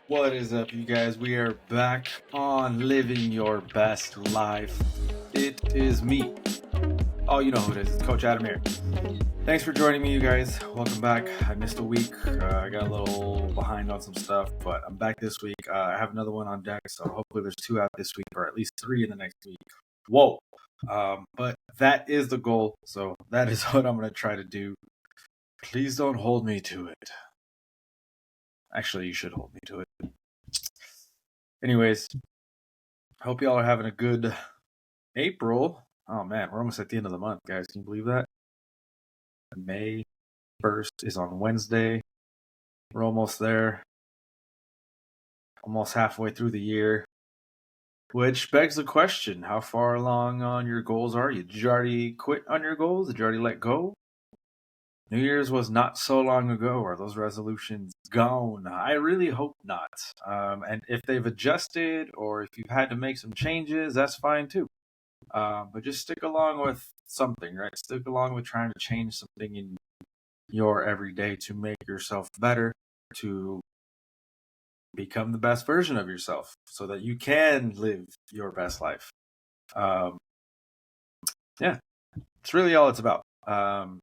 What is up, you guys? We are back on Living Your Best Life. It is me. Oh, you know who it is. It's Coach Adam here. Thanks for joining me, you guys. Welcome back. I missed a week. I got a little behind on some stuff, but I'm back this week. I have another one on deck, so hopefully there's 2 out this week, or at least 3 in the next week. Whoa. But that is the goal, so that is what I'm going to try to do. Please don't hold me to it. Actually, you should hold me to it. Anyways, hope y'all are having a good April. Oh man, we're almost at the end of the month, guys. Can you believe that? May 1st is on Wednesday. We're almost there. Almost halfway through the year. Which begs the question, how far along on your goals are you? Did you already quit on your goals? Did you already let go? New Year's was not so long ago. Are those resolutions gone? I really hope not. And if they've adjusted or if you've had to make some changes, that's fine too. But just stick along with something, right? Stick along with trying to change something in your everyday to make yourself better, to become the best version of yourself so that you can live your best life. Yeah, it's really all it's about.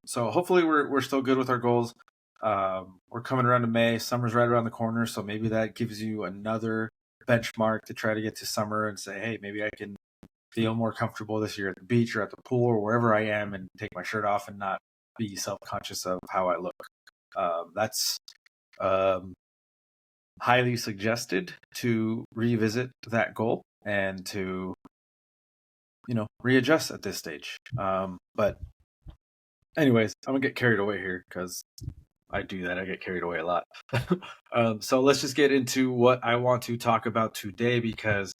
So hopefully we're still good with our goals. We're coming around to May. Summer's right around the corner, so maybe that gives you another benchmark to try to get to summer and say, hey, maybe I can feel more comfortable this year at the beach or at the pool or wherever I am and take my shirt off and not be self-conscious of how I look. That's highly suggested to revisit that goal and to, readjust at this stage. But anyways, I'm gonna get carried away here because I do that. I get carried away a lot. So let's just get into what I want to talk about today because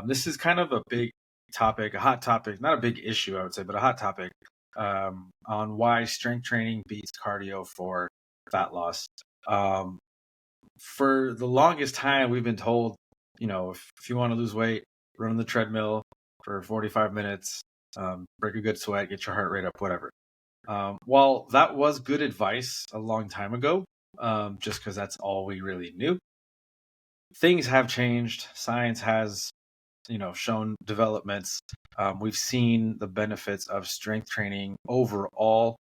this is kind of a big topic, a hot topic, not a big issue, I would say, but a hot topic on why strength training beats cardio for fat loss. For the longest time, we've been told, if you want to lose weight, run on the treadmill for 45 minutes, break a good sweat, get your heart rate up, whatever. While that was good advice a long time ago, just because that's all we really knew, things have changed. Science has, shown developments. We've seen the benefits of strength training overall,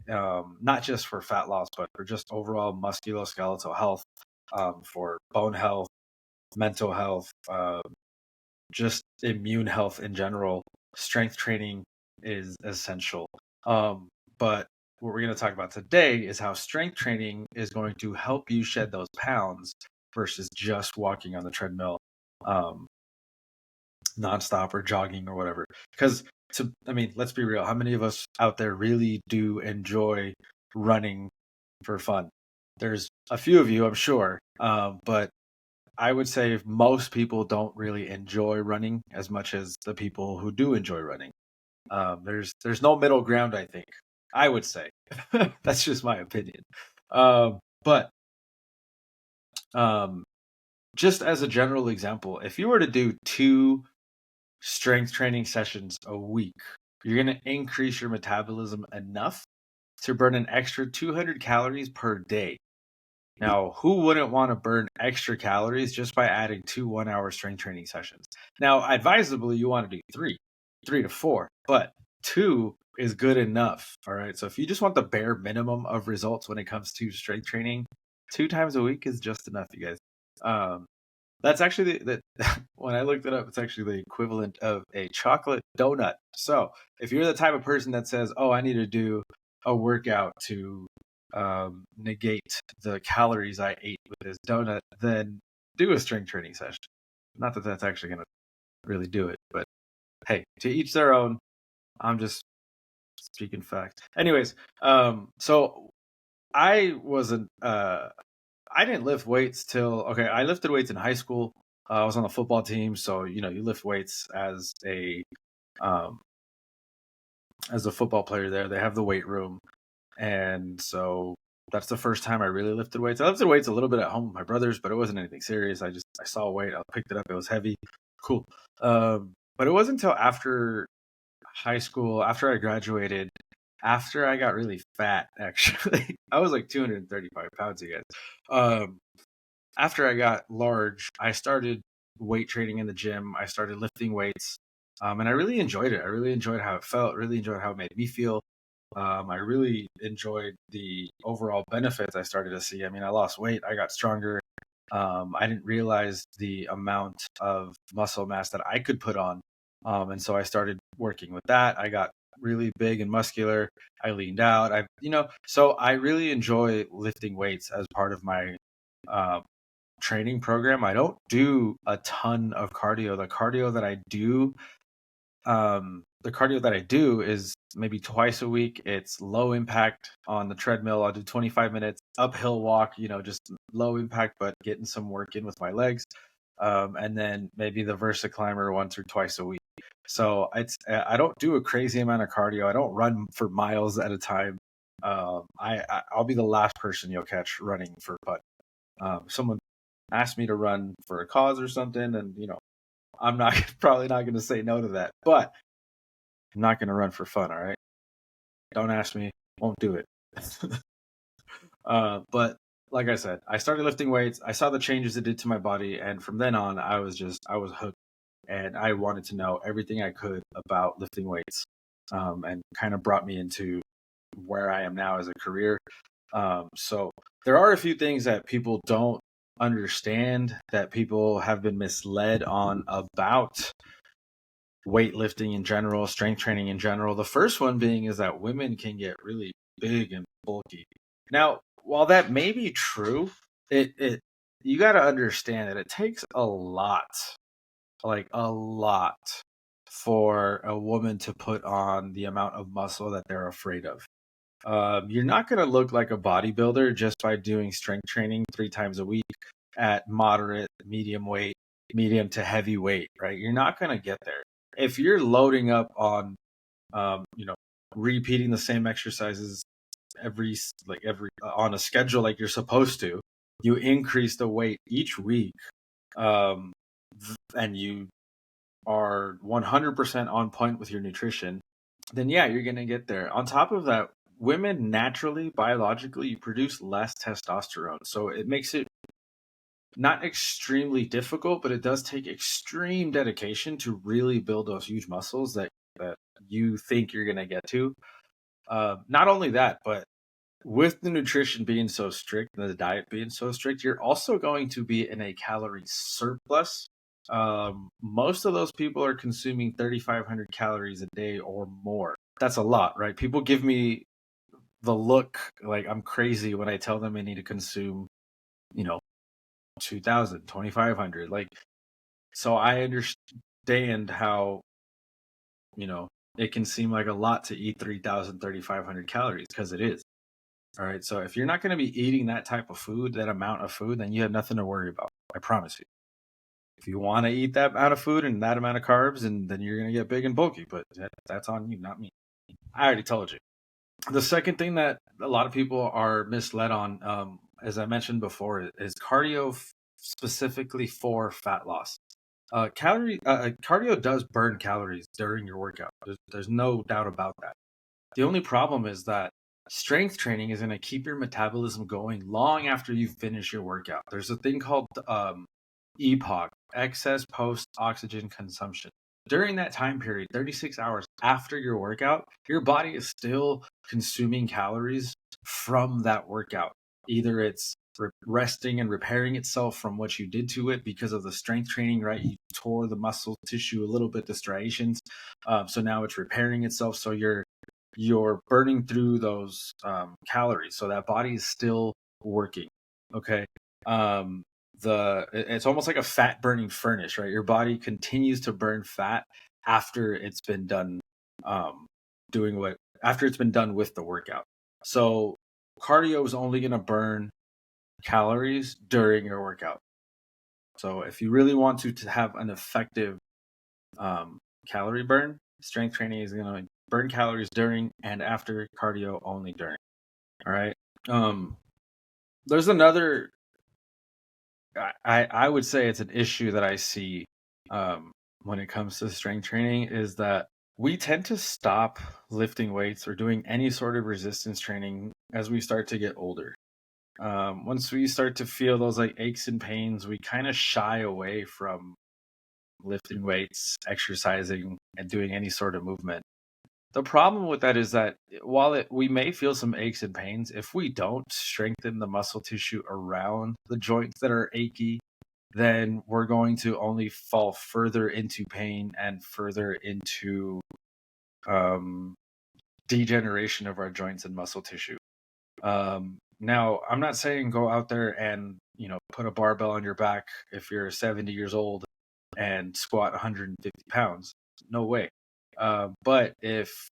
not just for fat loss, but for just overall musculoskeletal health, for bone health, mental health, just immune health in general. Strength training is essential. But what we're going to talk about today is how strength training is going to help you shed those pounds versus just walking on the treadmill nonstop or jogging or whatever. Because, let's be real. How many of us out there really do enjoy running for fun? There's a few of you, I'm sure, but I would say most people don't really enjoy running as much as the people who do enjoy running. There's no middle ground, I think. I would say. That's just my opinion. But just as a general example, if you were to do 2 strength training sessions a week, you're going to increase your metabolism enough to burn an extra 200 calories per day. Now, who wouldn't want to burn extra calories just by adding 2 1-hour strength training sessions? Now, advisably, you want to do 3 to 4, but 2 is good enough. All right. So if you just want the bare minimum of results when it comes to strength training, 2 times a week is just enough, you guys. That's actually when I looked it up, it's actually the equivalent of a chocolate donut. So if you're the type of person that says, oh, I need to do a workout to negate the calories I ate with this donut, then do a strength training session. Not that that's actually going to really do it, but hey, to each their own. I'm just speaking fact. Anyways, so I wasn't, I didn't lift weights I lifted weights in high school. I was on the football team. So, you lift weights as a football player there. They have the weight room. And so that's the first time I really lifted weights. I lifted weights a little bit at home with my brothers, but it wasn't anything serious. I saw a weight. I picked it up. It was heavy. Cool. But it wasn't until after high school, after I graduated, after I got really fat, actually. I was like 235 pounds, you guys. after I got large, I started weight training in the gym. I started lifting weights, and I really enjoyed it. I really enjoyed how it felt. Really enjoyed how it made me feel. I really enjoyed the overall benefits I started to see. I mean, I lost weight. I got stronger. I didn't realize the amount of muscle mass that I could put on. And so I started working with that. I got really big and muscular. I leaned out. So I really enjoy lifting weights as part of my uh, training program. I don't do a ton of cardio. The cardio that I do is maybe twice a week. It's low impact on the treadmill. I'll do 25 minutes uphill walk, just low impact, but getting some work in with my legs. And then maybe the Versa climber once or twice a week. So I don't do a crazy amount of cardio. I don't run for miles at a time. I'll be the last person you'll catch running for fun. Someone asked me to run for a cause or something, and I'm not probably not going to say no to that. But I'm not going to run for fun. All right. Don't ask me. Won't do it. But like I said, I started lifting weights. I saw the changes it did to my body. And from then on, I was hooked, and I wanted to know everything I could about lifting weights, and kind of brought me into where I am now as a career. So there are a few things that people don't understand, that people have been misled on about weightlifting in general, strength training in general. The first one being is that women can get really big and bulky. Now, while that may be true, it you got to understand that it takes a lot, like a lot, for a woman to put on the amount of muscle that they're afraid of. You're not going to look like a bodybuilder just by doing strength training 3 times a week at moderate, medium weight, medium to heavy weight, right? You're not going to get there. If you're loading up on, um, you know, repeating the same exercises every on a schedule like you're supposed to, you increase the weight each week, um, and you are 100% on point with your nutrition, then yeah, you're going to get there. On top of that, women naturally, biologically, produce less testosterone. So it makes it not extremely difficult, but it does take extreme dedication to really build those huge muscles that you think you're going to get to. Not only that, but with the nutrition being so strict and the diet being so strict, you're also going to be in a calorie surplus. Most of those people are consuming 3,500 calories a day or more. That's a lot, right? People give me the look like I'm crazy when I tell them I need to consume, you know, 2,000, 2,500. Like, so I understand how, it can seem like a lot to eat 3,000, 3,500 calories, because it is. All right. So if you're not going to be eating that type of food, that amount of food, then you have nothing to worry about. I promise you. If you want to eat that amount of food and that amount of carbs, and then you're going to get big and bulky, but that's on you, not me. I already told you. The second thing that a lot of people are misled on, as I mentioned before, is cardio specifically for fat loss. Cardio does burn calories during your workout. There's no doubt about that. The only problem is that strength training is going to keep your metabolism going long after you finish your workout. There's a thing called EPOC, excess post oxygen consumption. During that time period, 36 hours after your workout, your body is still consuming calories from that workout. Either it's resting and repairing itself from what you did to it because of the strength training, right? You tore the muscle tissue a little bit, the striations. So now it's repairing itself. So you're burning through those calories. So that body is still working. Okay. It's almost like a fat burning furnace, right? Your body continues to burn fat after it's been done after it's been done with the workout. So cardio is only going to burn calories during your workout. So if you really want to have an effective calorie burn, strength training is going to burn calories during and after, cardio only during. All right. There's another, I would say it's an issue that I see when it comes to strength training, is that we tend to stop lifting weights or doing any sort of resistance training as we start to get older. Once we start to feel those like aches and pains, we kind of shy away from lifting weights, exercising, and doing any sort of movement. The problem with that is that while we may feel some aches and pains, if we don't strengthen the muscle tissue around the joints that are achy, then we're going to only fall further into pain and further into um, degeneration of our joints and muscle tissue. Now, I'm not saying go out there and put a barbell on your back if you're 70 years old and squat 150 pounds. No way. But if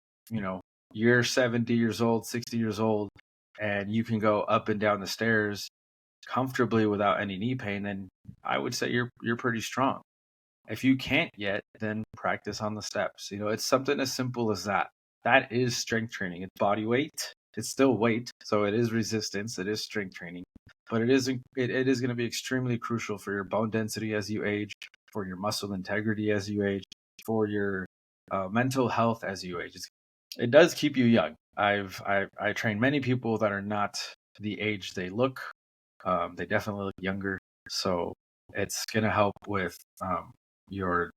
you're 70 years old, 60 years old, and you can go up and down the stairs comfortably without any knee pain, then I would say you're pretty strong. If you can't yet, then practice on the steps. It's something as simple as that. That is strength training. It's body weight. It's still weight, so it is resistance. It is strength training, but it is going to be extremely crucial for your bone density as you age, for your muscle integrity as you age, for your mental health as you age. It does keep you young. I train many people that are not the age they look. They definitely look younger, so it's going to help with your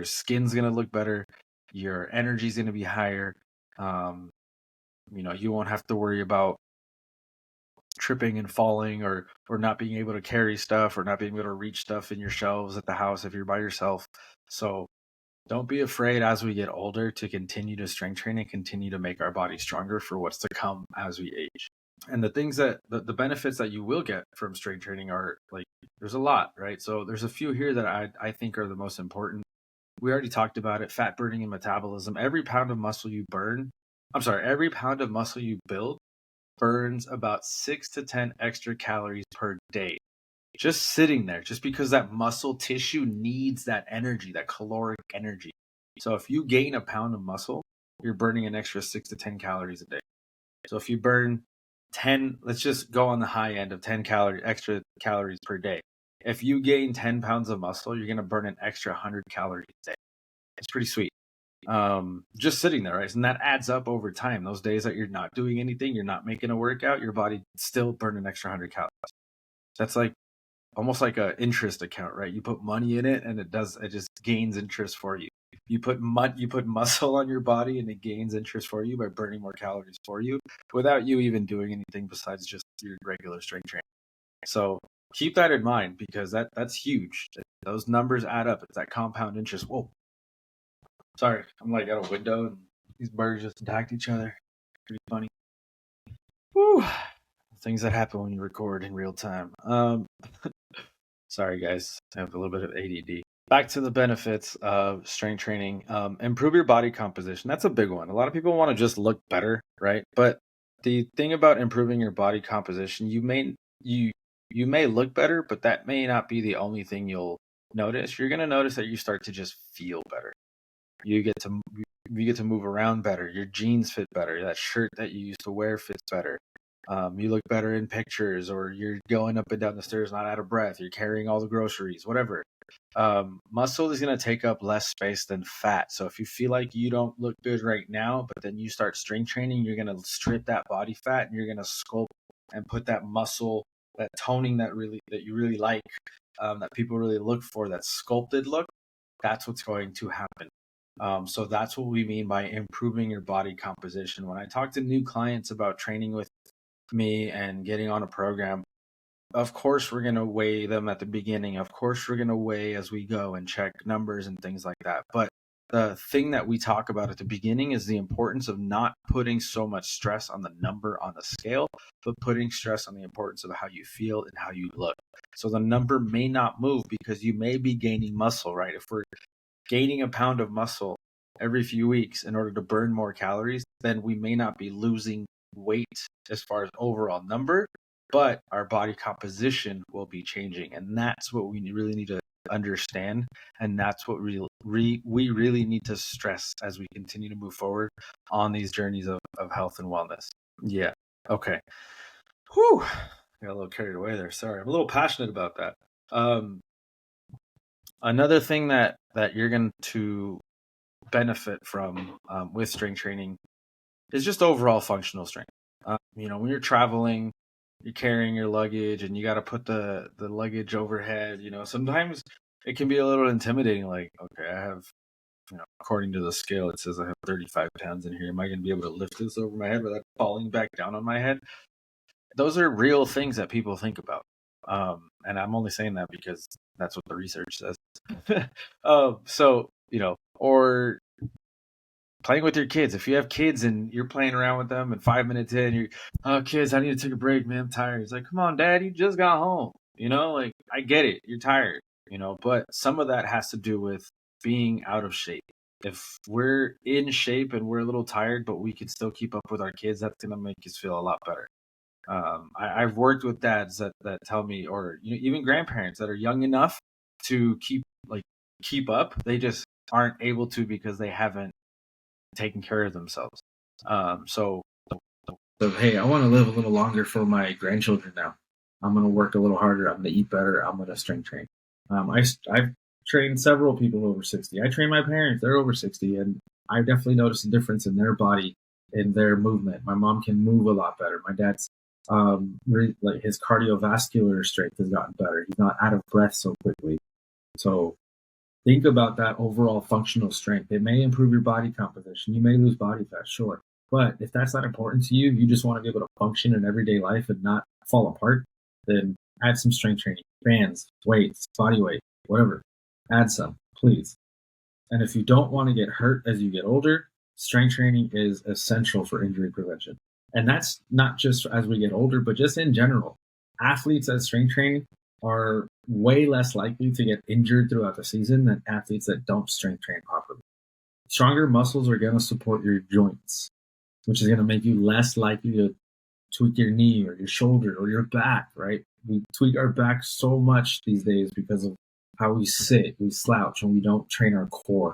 skin's going to look better, your energy's going to be higher. You won't have to worry about tripping and falling or not being able to carry stuff or not being able to reach stuff in your shelves at the house if you're by yourself. So don't be afraid as we get older to continue to strength train and continue to make our body stronger for what's to come as we age. And the things that the benefits that you will get from strength training are like, there's a lot, right? So there's a few here that I think are the most important. We already talked about it: fat burning and metabolism. Every pound of muscle you build burns about 6 to 10 extra calories per day. Just sitting there, just because that muscle tissue needs that energy, that caloric energy. So if you gain a pound of muscle, you're burning an extra 6 to 10 calories a day. So if you burn 10, let's just go on the high end of 10 extra calories per day. If you gain 10 pounds of muscle, you're going to burn an extra 100 calories a day. It's pretty sweet. Just sitting there, right? And that adds up over time. Those days that you're not doing anything, you're not making a workout, your body still burn an extra 100 calories. That's like almost like an interest account, right? You put money in it and it just gains interest for you. You put muscle on your body and it gains interest for you by burning more calories for you without you even doing anything besides just your regular strength training. So keep that in mind, because that's huge. Those numbers add up. It's that compound interest. Whoa. Sorry, I'm like at a window and these birds just attacked each other. Pretty funny. Woo. Things that happen when you record in real time. Sorry guys, I have a little bit of ADD. Back to the benefits of strength training. Improve your body composition. That's a big one. A lot of people want to just look better, right? But the thing about improving your body composition, you may look better, but that may not be the only thing you'll notice. You're going to notice that you start to just feel better. You get to move around better. Your jeans fit better. That shirt that you used to wear fits better. You look better in pictures, or you're going up and down the stairs not out of breath. You're carrying all the groceries, whatever. Muscle is going to take up less space than fat. So if you feel like you don't look good right now, but then you start strength training, you're going to strip that body fat and you're going to sculpt and put that muscle, that toning that you really like, that people really look for, that sculpted look. That's what's going to happen. So that's what we mean by improving your body composition. When I talk to new clients about training with me and getting on a program, of course we're going to weigh them at the beginning. Of course we're going to weigh as we go and check numbers and things like that. But the thing that we talk about at the beginning is the importance of not putting so much stress on the number on the scale, but putting stress on the importance of how you feel and how you look. So the number may not move because you may be gaining muscle, right? If we're gaining a pound of muscle every few weeks in order to burn more calories, then we may not be losing weight as far as overall number, but our body composition will be changing. And that's what we really need to understand. And that's what we really need to stress as we continue to move forward on these journeys of health and wellness. Yeah. Okay. Whew. I got a little carried away there. Sorry. I'm a little passionate about that. Another thing that you're going to benefit from with strength training is just overall functional strength. When you're traveling, you're carrying your luggage and you got to put the luggage overhead. Sometimes it can be a little intimidating. Like, okay, I have, according to the scale, it says I have 35 pounds in here. Am I going to be able to lift this over my head without falling back down on my head? Those are real things that people think about. And I'm only saying that because that's what the research says. Or playing with your kids. If you have kids and you're playing around with them and 5 minutes in, you're, oh, kids, I need to take a break, man. I'm tired. It's like, come on, dad, you just got home. Like, I get it. You're tired, but some of that has to do with being out of shape. If we're in shape and we're a little tired, but we can still keep up with our kids, that's going to make us feel a lot better. I've worked with dads that tell me, or even grandparents that are young enough to keep up. They just aren't able to because they haven't taken care of themselves. So hey, I want to live a little longer for my grandchildren now. I'm going to work a little harder. I'm going to eat better. I'm going to strength train. I've trained several people over 60. I train my parents. They're over 60, and I definitely noticed a difference in their body, in their movement. My mom can move a lot better. My dad's like his cardiovascular strength has gotten better. He's not out of breath so quickly. So think about that overall functional strength. It may improve your body composition. You may lose body fat, sure. But if that's not important to you, you just want to be able to function in everyday life and not fall apart, then add some strength training, bands, weights, body weight, whatever. Add some, please. And if you don't want to get hurt as you get older, strength training is essential for injury prevention. And that's not just as we get older, but just in general. Athletes at strength training are way less likely to get injured throughout the season than athletes that don't strength train properly. Stronger muscles are going to support your joints, which is going to make you less likely to tweak your knee or your shoulder or your back, right? We tweak our back so much these days because of how we sit, we slouch, and we don't train our core.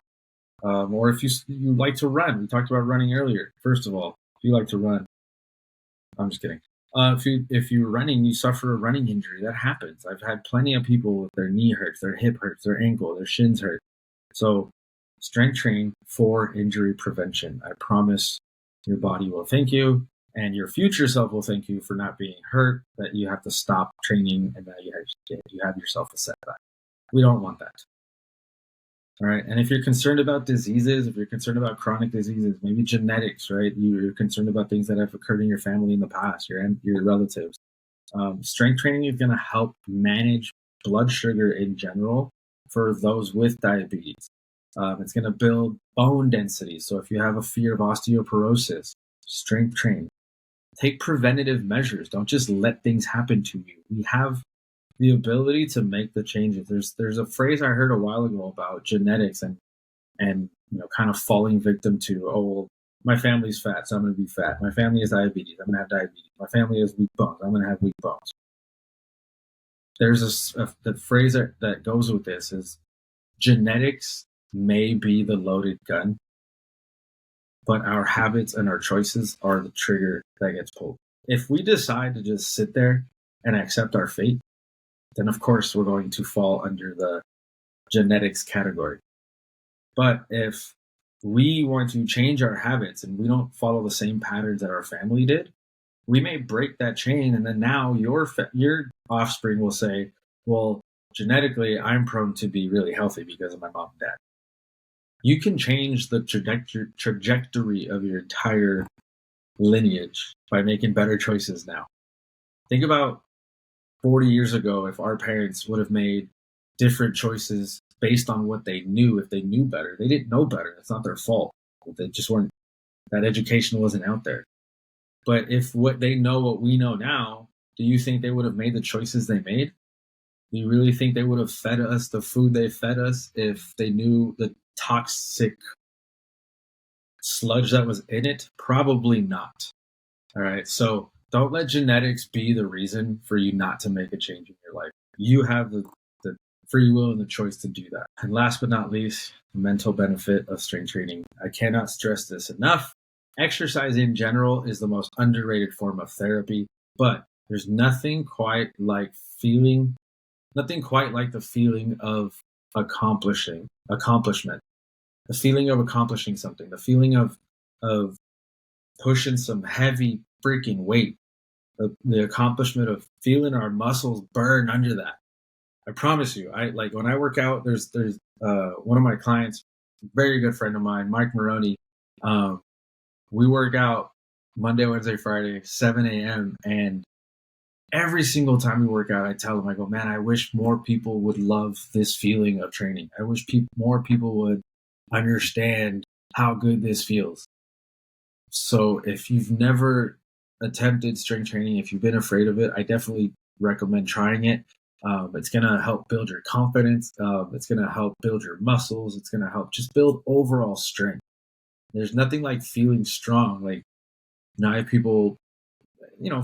Or if you like to run, we talked about running earlier. First of all, if you like to run, I'm just kidding. If you're running, you suffer a running injury. That happens. I've had plenty of people with their knee hurts, their hip hurts, their ankle, their shins hurt. So strength train for injury prevention. I promise your body will thank you, and your future self will thank you for not being hurt, that you have to stop training, and that you have yourself a setback. We don't want that. All right. And if you're concerned about diseases, if you're concerned about chronic diseases, maybe genetics, right? You're concerned about things that have occurred in your family in the past, your relatives. Strength training is going to help manage blood sugar in general for those with diabetes. It's going to build bone density. So if you have a fear of osteoporosis, strength train. Take preventative measures. Don't just let things happen to you. We have the ability to make the changes. There's a phrase I heard a while ago about genetics and kind of falling victim to, oh, well, my family's fat, so I'm going to be fat. My family has diabetes, I'm going to have diabetes. My family has weak bones, I'm going to have weak bones. There's the phrase that goes with this is genetics may be the loaded gun, but our habits and our choices are the trigger that gets pulled. If we decide to just sit there and accept our fate, then of course we're going to fall under the genetics category. But if we want to change our habits and we don't follow the same patterns that our family did, we may break that chain, and then now your offspring will say, well, genetically, I'm prone to be really healthy because of my mom and dad. You can change the trajectory of your entire lineage by making better choices now. Think about 40 years ago, if our parents would have made different choices based on what they knew, if they knew better. They didn't know better. It's not their fault. They just weren't, that education wasn't out there. But if what they know, what we know now, do you think they would have made the choices they made? Do you really think they would have fed us the food they fed us if they knew the toxic sludge that was in it? Probably not. All right. So don't let genetics be the reason for you not to make a change in your life. You have the free will and the choice to do that. And last but not least, the mental benefit of strength training. I cannot stress this enough. Exercise in general is the most underrated form of therapy, but there's nothing quite like the feeling of accomplishment, the feeling of accomplishing something, the feeling of pushing some heavy freaking weight. The accomplishment of feeling our muscles burn under that. I promise you. I like when I work out. There's one of my clients, very good friend of mine, Mike Maroney. We work out Monday, Wednesday, Friday, 7 a.m. And every single time we work out, I tell him, I go, man, I wish more people would love this feeling of training. I wish more people would understand how good this feels. So if you've never attempted strength training, if you've been afraid of it, I definitely recommend trying it. It's going to help build your confidence. It's going to help build your muscles. It's going to help just build overall strength. There's nothing like feeling strong. Like, I have people,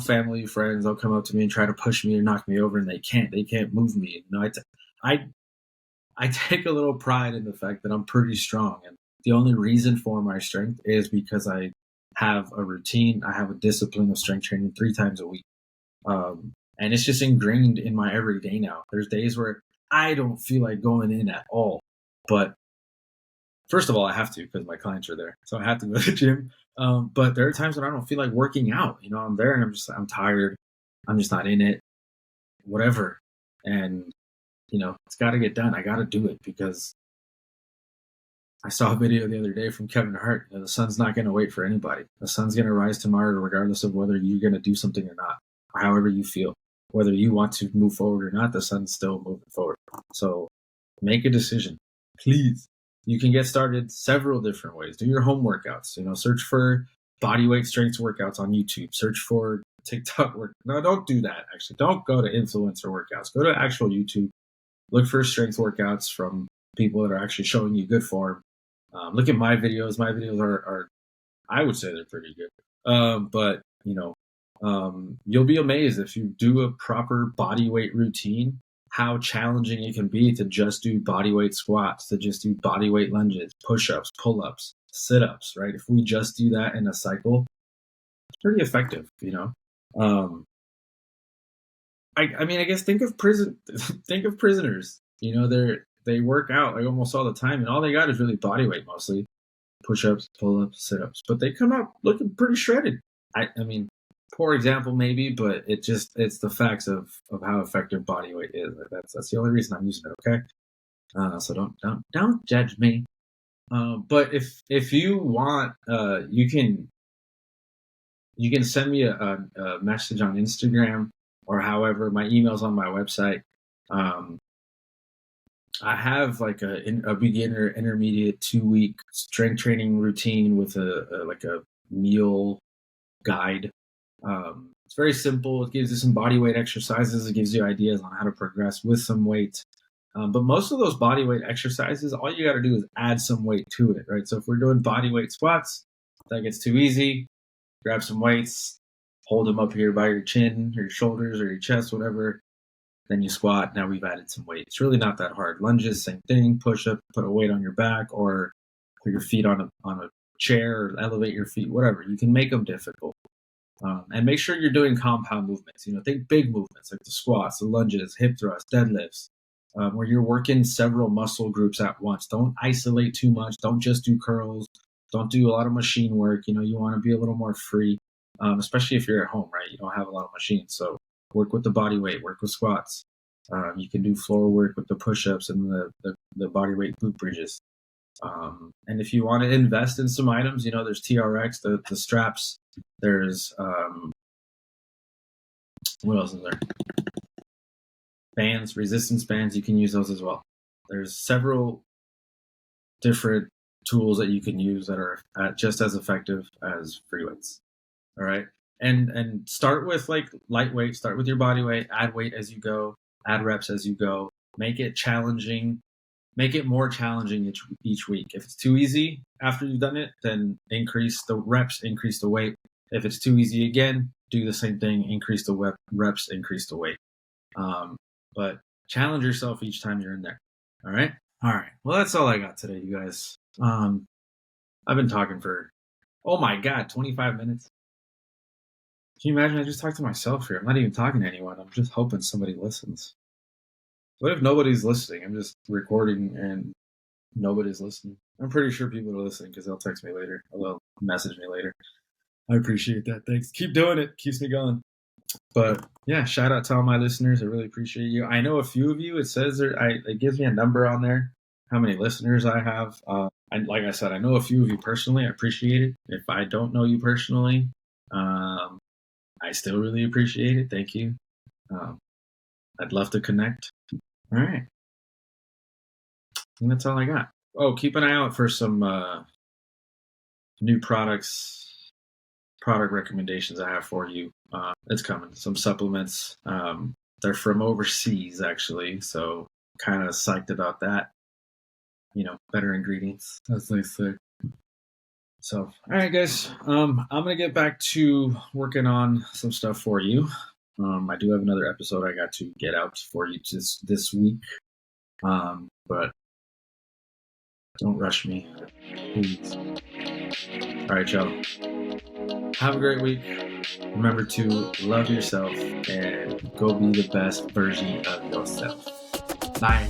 family, friends, they'll come up to me and try to push me or knock me over, and they can't move me. I take a little pride in the fact that I'm pretty strong. And the only reason for my strength is because I have a routine. I have a discipline of strength training 3 times a week. And it's just ingrained in my everyday now. There's days where I don't feel like going in at all. But first of all, I have to because my clients are there. So I have to go to the gym. But there are times when I don't feel like working out. I'm there and I'm tired. I'm just not in it, whatever. And, it's got to get done. I got to do it because I saw a video the other day from Kevin Hart. The sun's not going to wait for anybody. The sun's going to rise tomorrow, regardless of whether you're going to do something or not, or however you feel. Whether you want to move forward or not, the sun's still moving forward. So make a decision, please. You can get started several different ways. Do your home workouts. Search for bodyweight strength workouts on YouTube. Search for TikTok work. No, don't do that. Actually, don't go to influencer workouts. Go to actual YouTube. Look for strength workouts from people that are actually showing you good form. Look at my videos. My videos are I would say they're pretty good. But you'll be amazed if you do a proper body weight routine, how challenging it can be to just do body weight squats, to just do body weight lunges, push-ups, pull-ups, sit-ups, right? If we just do that in a cycle, it's pretty effective, I guess think of prisoners. They work out like almost all the time, and all they got is really body weight mostly, push-ups, pull-ups, sit-ups, but they come out looking pretty shredded. I mean, poor example maybe, but it's the facts of how effective body weight is. That's the only reason I'm using it. Okay, so don't judge me. But if you want, you can send me a message on Instagram or however. My email's on my website. I have like a beginner, intermediate 2-week strength training routine with a meal guide. It's very simple. It gives you some body weight exercises. It gives you ideas on how to progress with some weight. But most of those body weight exercises, all you got to do is add some weight to it, right? So if we're doing body weight squats, that gets too easy. Grab some weights, hold them up here by your chin or your shoulders or your chest, whatever. Then you squat. Now we've added some weight. It's really not that hard. Lunges, same thing. Push up, put a weight on your back or put your feet on a chair or elevate your feet, whatever. You can make them difficult. And make sure you're doing compound movements. Think big movements like the squats, the lunges, hip thrusts, deadlifts, where you're working several muscle groups at once. Don't isolate too much. Don't just do curls. Don't do a lot of machine work. You want to be a little more free, especially if you're at home, right? You don't have a lot of machines. So work with the body weight, work with squats. You can do floor work with the push-ups and the body weight glute bridges. And if you want to invest in some items, there's TRX, the straps. There's what else is there? Bands, resistance bands. You can use those as well. There's several different tools that you can use that are just as effective as free weights. All right, and start with like lightweight. Start with your body weight. Add weight as you go. Add reps as you go. Make it challenging. Make it more challenging each week. If it's too easy after you've done it, then increase the reps, increase the weight. If it's too easy again, do the same thing, increase the reps, increase the weight. But challenge yourself each time you're in there. All right? All right. Well, that's all I got today, you guys. I've been talking for, 25 minutes. Can you imagine? I just talked to myself here. I'm not even talking to anyone. I'm just hoping somebody listens. What if nobody's listening? I'm just recording and nobody's listening. I'm pretty sure people are listening because they'll text me later or they'll message me later. I appreciate that. Thanks. Keep doing it. Keeps me going. But yeah, shout out to all my listeners. I really appreciate you. I know a few of you. It says it gives me a number on there, how many listeners I have. Like I said, I know a few of you personally. I appreciate it. If I don't know you personally, I still really appreciate it. Thank you. I'd love to connect. All right. And that's all I got. Oh, keep an eye out for some new product recommendations I have for you. It's coming. Some supplements. They're from overseas, actually. So kind of psyched about that. Better ingredients, as they say. So, all right, guys. I'm gonna get back to working on some stuff for you. I do have another episode I got to get out for you this week. But don't rush me, please. All right, y'all. Have a great week. Remember to love yourself and go be the best version of yourself. Bye.